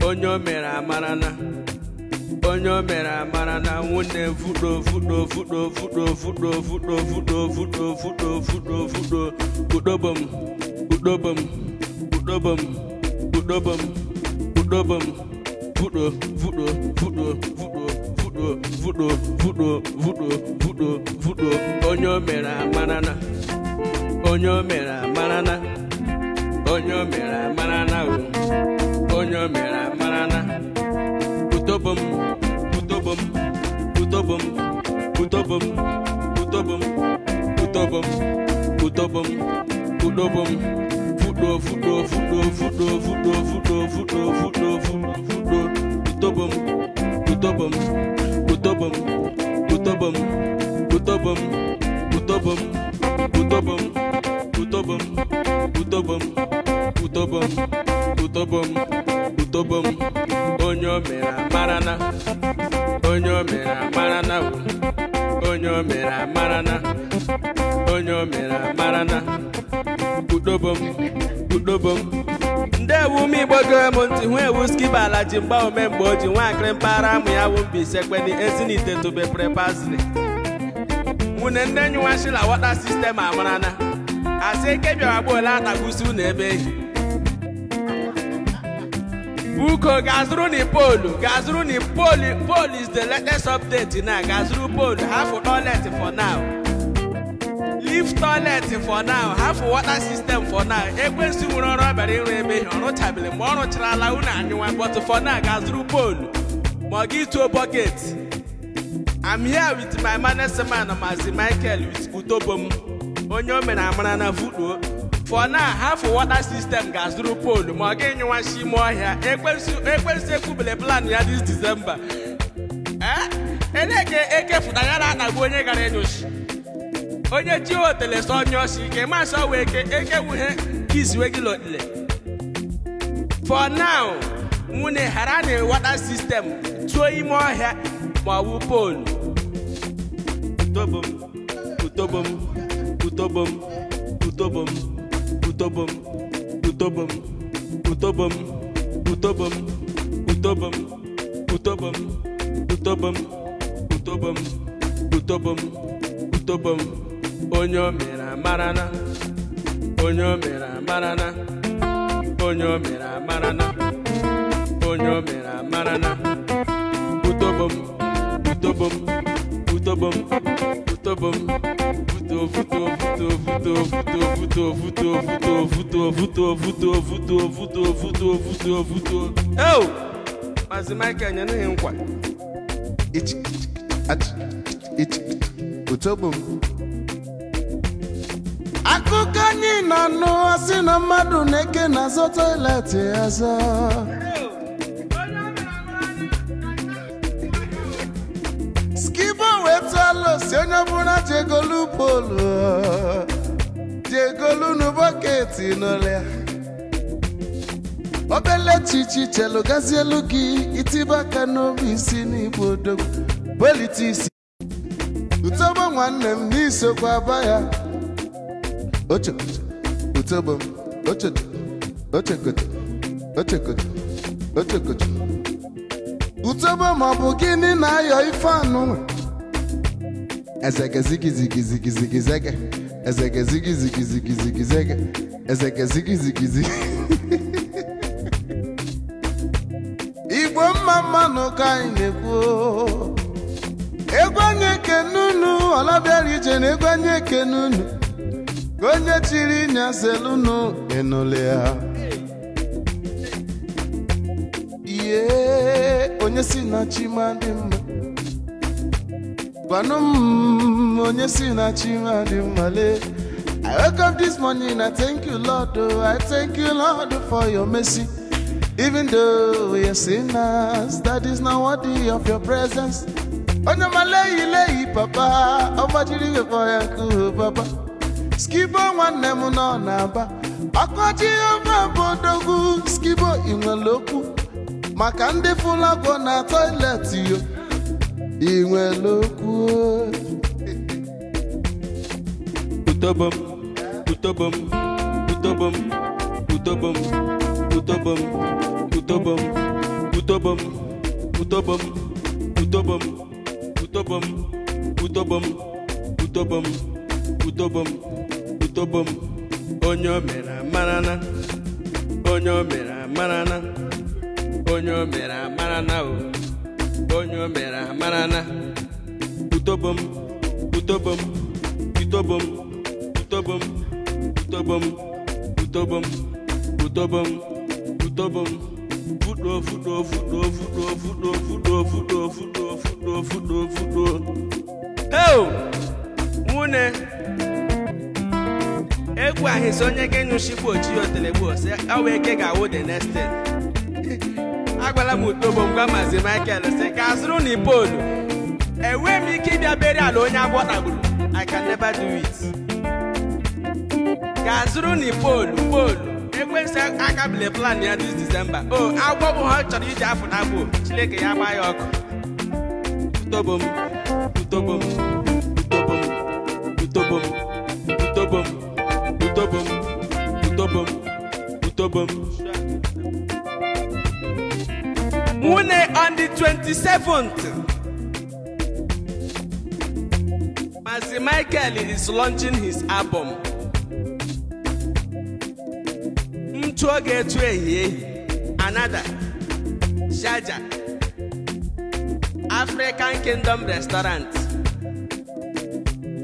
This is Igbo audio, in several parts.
Onyo mera marana. Onyo mera marana. Wune fudo. Onyo mera marana. Onyo mera marana. Onyo mera marana. Onyo mera marana. Utobum. Onyo mera marana. Onyo mera marana. Onyo mera marana. Onyo mera marana. Nde wumi bogo monti hwe wuski bala jimba o membo ji nwa krempara mu ya wo bi sekweni esinite to be prepasne. Mune nde nywa shila water system amarana. Ase kebia wabola atagusu na ebe. Buko Gazru ni pole is the latest update now. Gazru pole half a toilet for now. Leave toilet for now. Half a water system for now. Ekwen si wuro robere rebe ono tabile mo ono trala una anwa but for now Gazru pole. Mogi to bucket. I'm here with my management Mazi Michael with Utobom. Onyo me na amana na fudo. For now, half a water system gas through pole. Morgan, you want to see more here. Ekwense plan ya this December. Eke futayara na gonye garenush. Onye jiwo telesonyo shi ke masa weke eke wuhe kiss regularly. For now, mune harane water system. Throwing more here, more pole. Utobum. Onyo mera marana. Onyo mera marana. Onyo mera marana. Onyo mera marana. Utobum. Oh, Mazi Michael, you know him. It. Utobum. Akukani na no asina madu neke na zo toilet yaza. Skibo wetalo senyo buna jegolu polo. Jegolu no bucket inolea. Obele chichi chelo gazielu gi itibaka no bisini bodo. Politics. Utobo nwannem niso kwa baya. Ocho. Utobo. Ocho. Utobo mabu gini na yo ifanu. Ezeke zigi zege. Ezeke zigi zege. Ezeke zigi. Igbo mama no kaine ko. Egwanye kenunu alabiari jene egwanye kenunu. Gonye chiri nyaselunu enolea. Onye si na chimadimma. Gwanum onye si na chimadimma le. I wake up this morning, I thank you, Lord. Oh, I thank you, Lord, for your mercy. Even though we are sinners, that is not worthy of your presence. Onye malei papa, obajiri for yanku papa. Skibo nwanne mu no na ba. Akoji ova bodogu skibo inweloku. maka ndị fụlagwo na toilet yo inwere okwu utobom utobom utobom utobom utobom utobom utobom utobom utobom utobom utobom utobom utobom utobom onyo mera marana onyo mera marana onyo mera marana onyo mera marana utobom utobom utobom utobom utobom utobom utobom utobom fudo fudo fudo fudo fudo fudo fudo fudo fudo fudo fudo oh mune egwu ahịsị onye ga-enyụshikwa ochi otelegbo si awa eke ga-awụ the next day agwala m utobom gwa Maazị Michael si ka azụrụ na ipolu enwe m ike ịbịa beri ala onye agwọ tagburu I can never do it ka azụrụ na ipolu polu ekwensu akabile plan ya this December agwọ bụ ha chọrọ iji afọ na-abụ Chineke ya gbaa ya ọkụ utobom utobom utobom utobom utobom utobom utobom utobom Mune on the 27th Maazị Michael is launching his album Ntu oge etu ehihie another Shaja African Kingdom Restaurant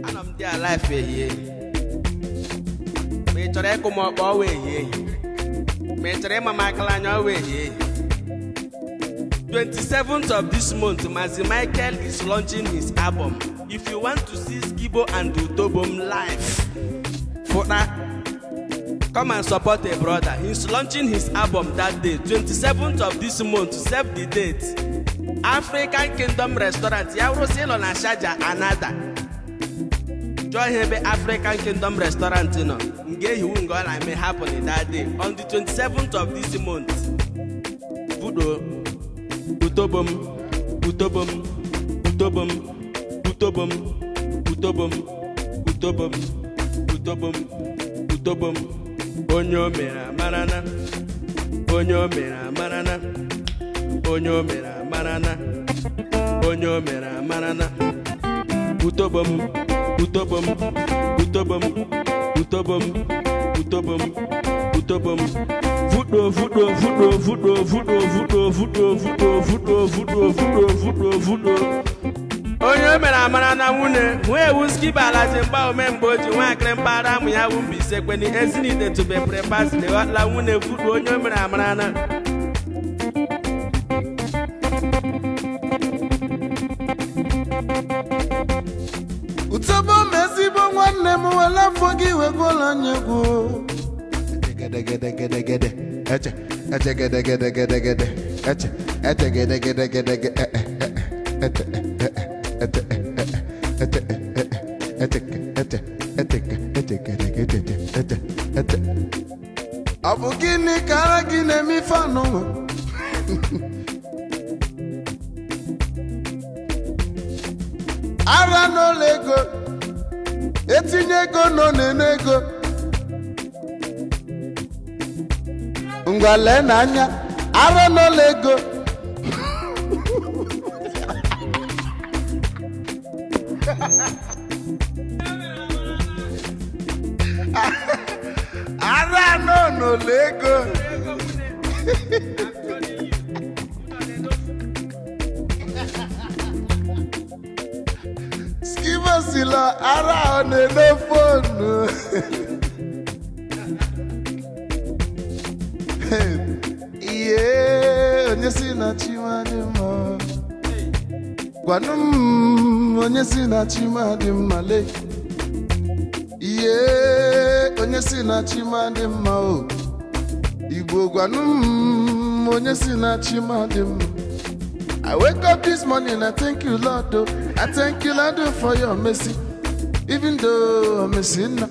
Anọ m dị alive ehihie ma ị chọrọ ịkụ m ọkpọ ọwa ehihie ma ị chọrọ ịma m akala anya ọwa ehihie 27th of this month Maazị Michael is launching his album. If you want to see Skibo and Utobom live for that, come and support a brother. He's launching his album that day, 27th of this month. Save the date. African Kingdom Restaurant. Yauroselo na Shaja another. Join him at African Kingdom Restaurant. You know, I may happen that day on the 27th of this month. Vudo. Utobom, utobom, utobom, utobom, utobom, utobom, utobom, utobom. Onyo mera marana, onyo mera marana, onyo mera marana, onyo mera marana. Utobom, utobom, utobom, utobom, utobom, utobom. Fudo fudo fudo fudo fudo fudo fudo fudo fudo fudo fudo fudo fudo onye mere amara na nwune wee wuski balazi mgba omemgbe oji nwakịrị mpaghara amụ ya wụ mbise kweni ezinite tube prepas lewatla nwune fudo onye mere amara na Utobom ezigbo nwanne m wele afọ gị wegwala anya egwu gede gede gede gede eche eche gede gede gede gede eche eche gede gede gede gede ọ bụ gịnị ka ara gị na-eme ife anụnụ ara n'ụlọ ego etinye ego nọ n'ego ngwale n'anya ara n'ụlọ ego ara n'ụlọ ego Skibo sila ara ọ na-eme fonu onye si na chima dị mma gwanụ m onye si na chima dị mma le onye si na chima dị mma o Igbo gwanụ m onye si na chima dị mma I wake up this morning, I thank you, Lord. I thank you, Lord, for your mercy. Even though I'm a sinner,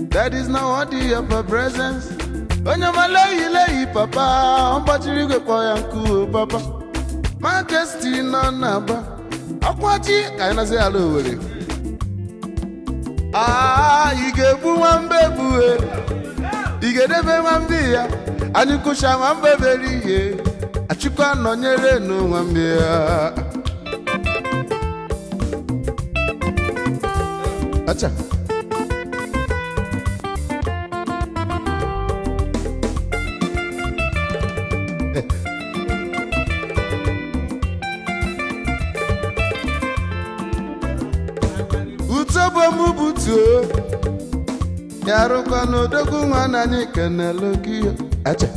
that is not worthy of your presence. onye maleyi papa ọgbachiri igwe kpọ ya nkụ papa Majesty nọ n'Aba ọkwachi ka anyị nazi ala Owerri ị ga-egbu nwamba egbughe ị ga-edebe nwamba ya anyị kụcha nwamba ebere ihe achịkwa nọnyere n'nwamba ya acha utobo mubutuo yarụkwa n'odogwu nwa na anyị kenelu gị acha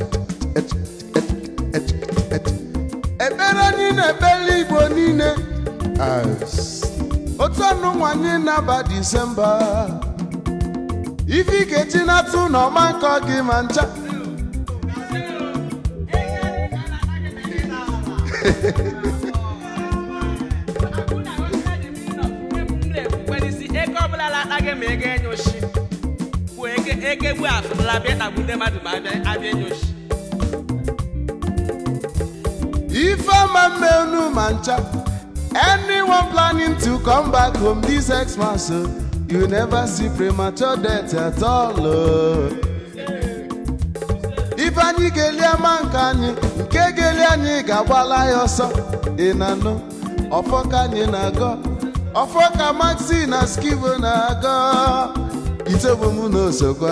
ebere anyị na-ebele Igbo niile otu ọnụ nwanyị na-aba Disemba ife ikechi na-atụ n'ọma nkọ gị ma ncha If I'm a man, mancha, anyone planning to come back home this Xmas, you never see premature death at all. If any gelia man can, kegelia niga wala yoso, inano, ofoka ninago, ofoka maxi na skivo na go. It's a woman also go.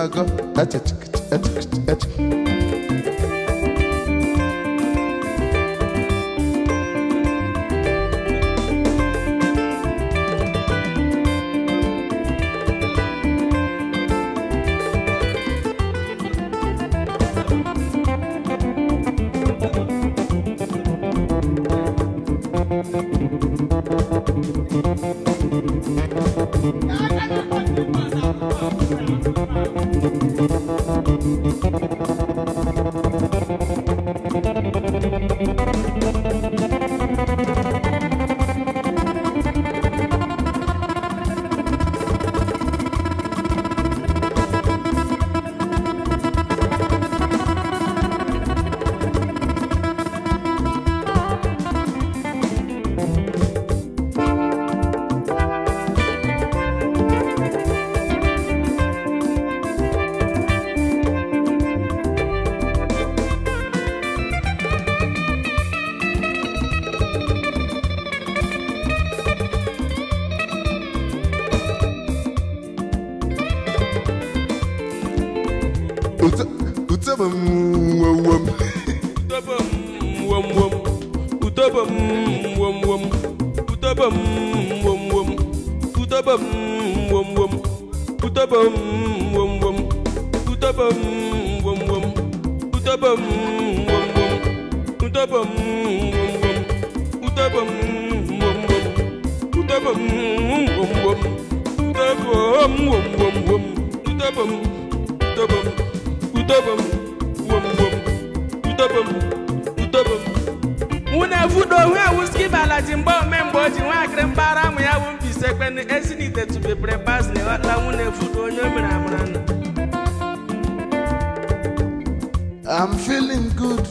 I'm feeling good.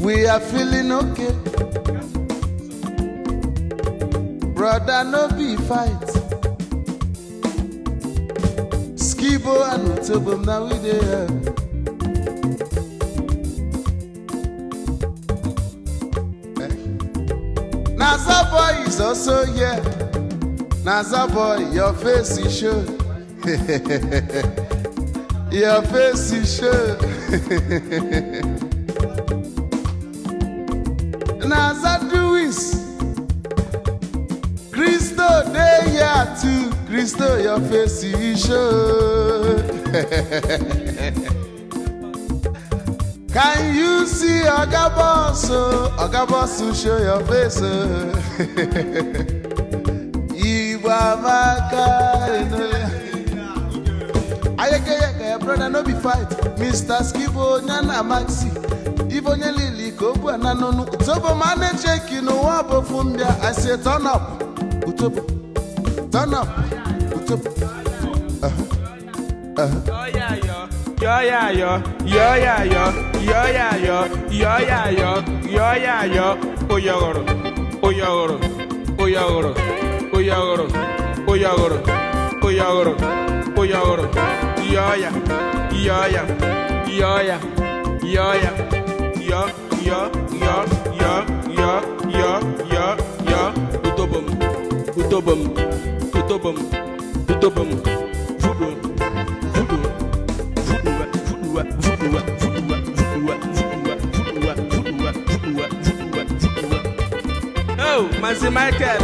We are feeling okay. Brother, no be fight. Skibo and Utobum, now we there. Naza boy is also here. Naza boy, your face is show. Your face is show. Naza Duis. Christo, they here too. Christo, your face is show. Can you see Ogaboso? Ogaboso, show your face. Ayeke, brother, no be fight. Mr. Skibo, Nyana Maxi. Ivo Nyelili, Kobu, and Nanu. Utobo, man, check in Wabo Fumbia. I say, turn up. Utobo. Turn up. Utobo. Oh, yeah.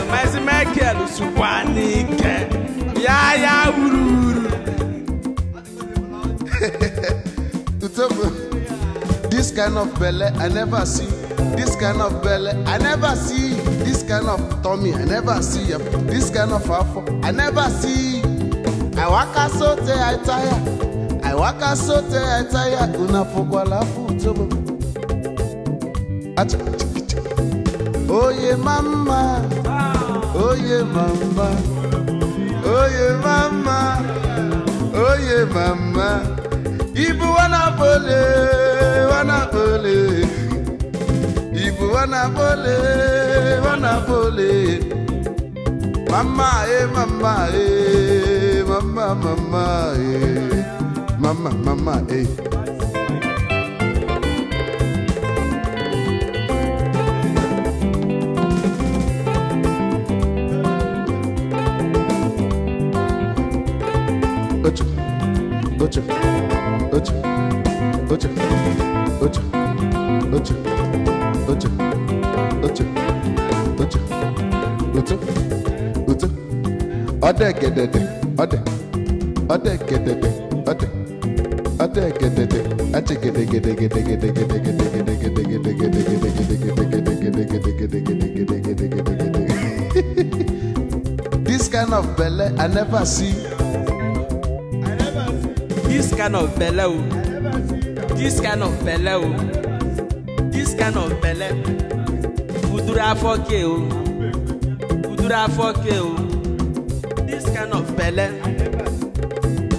Mazi Michael Sukwanike ya ururu. This kind of belly I never see. This kind of belly I never see. This kind of tummy I never see. This kind of afro I never see. I waka sote I tire. I waka sote I tire. Unapokwala futobo. Oh yeah mama. Oh yeah mama. Oh yeah mama. Oh yeah mama. Ibu wana bole. Ibu wana bole. Mama mama mama This kind of belly I never see. This kind of belly. This kind of belly. This kind of belly. Udura foke o. Udura foke o. This kind of belly.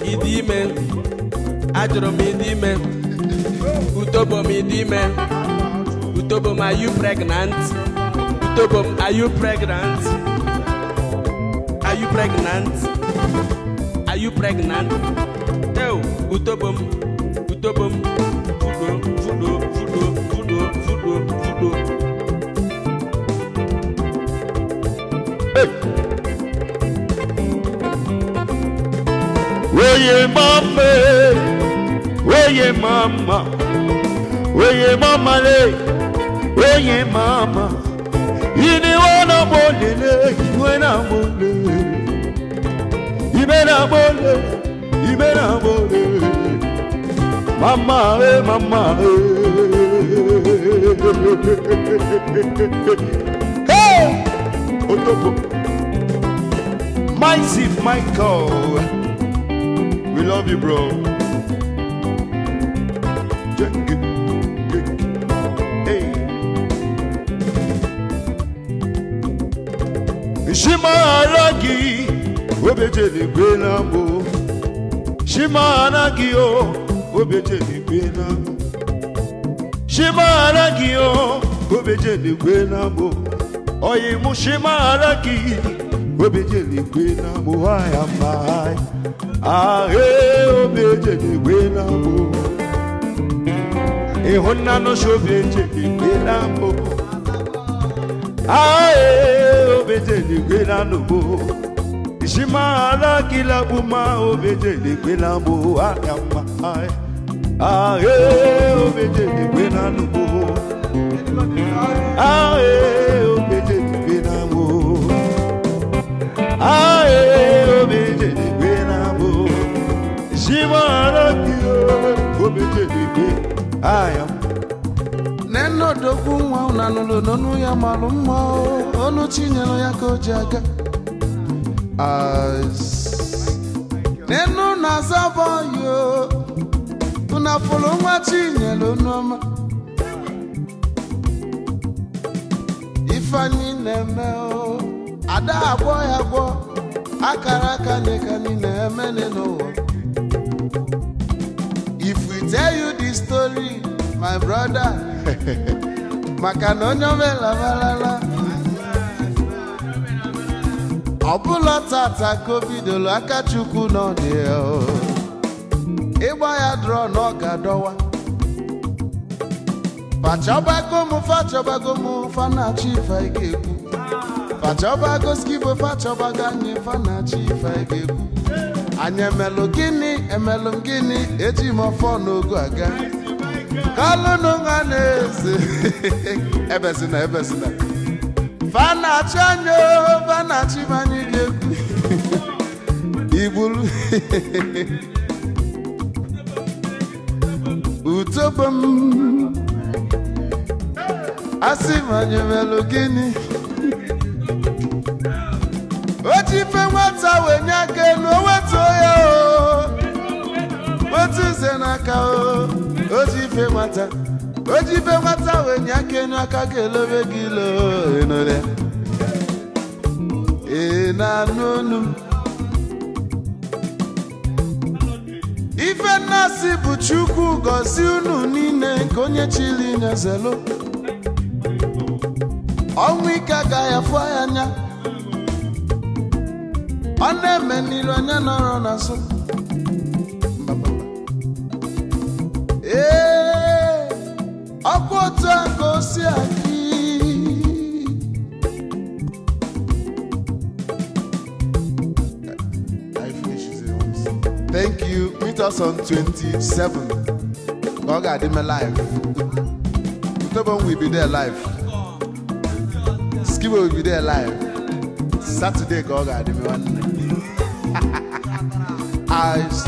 Idime. Adrom idime. Utobom idime. Utobom, are you pregnant? Utobom, are you pregnant? Are you pregnant? Are you pregnant? Oh, Utobom, Utobom, Fudo. Oye mama, oye mama, oye mama le, oye mama. Ini wana bolele, wana bole, imena bole, mama mama hey, Otobo, Michael. We love you, bro. Hey. Shimaragi, obejeli gwenamo. Shimaragi o, obejeli gwenamo. Shimaragi o, obejeli gwenamo. Oye mu shimaragi, obejeli gwenamo. I am mine. Obeje ni gwenamo. Ehonna no shobeje ni gwenamo. Obeje ni gwenamo. Ishimala kila buma obeje ni gwenamo. Ayama. Obeje ni gwenamo. Obeje ni gwenamo. Obeje ni gwenamo. I am Neno dogu nwa unanulu nonu ya maluma onu chinyelo ya kojaga Neno nazabo yo unafulu nwa chinyelo noma Ifani nemeo ada agbo akara kane neme neno If we tell you the story, my brother, Makanonya Melamalala. Ọbụla tata COVID aka Chukwu nọ dị o. Ịgba ya drọ n'ọga dọwa. Fachabago mu fanachi ife ga-ekwu. Fachabago skibo fachabago anyị fanachi ife ga-ekwu. Anyị emelụ gịnị eji m ọfọ n'ogu aga. Kalụnụ nga na-eze. Ebesina. Fanachi anyị fanachi anyị ga-ekwu. Ibulu. Utobom. Asị m anyị melụ gịnị. O ji ife nwata wenye aka elu o wetuo ya o. Wetu ize n'aka o. O ji ife nwata wenye aka elu aka ga-elobe gị ilo. Enole. Na-anụ olu. Ife nnasị bụ Chukwu gọzie unu niile nke onye chili nyezelu. Ọnwụ ike agaghị afụ anya. Ọ na-eme n'ilu anya nọrọ n'azụ. Ọkwa otu a ka o si adị. Thank you. Meet us on 27. God got him alive. Utobom will be there live. Skibo will be there live. Saturday, God got him one. Eyes.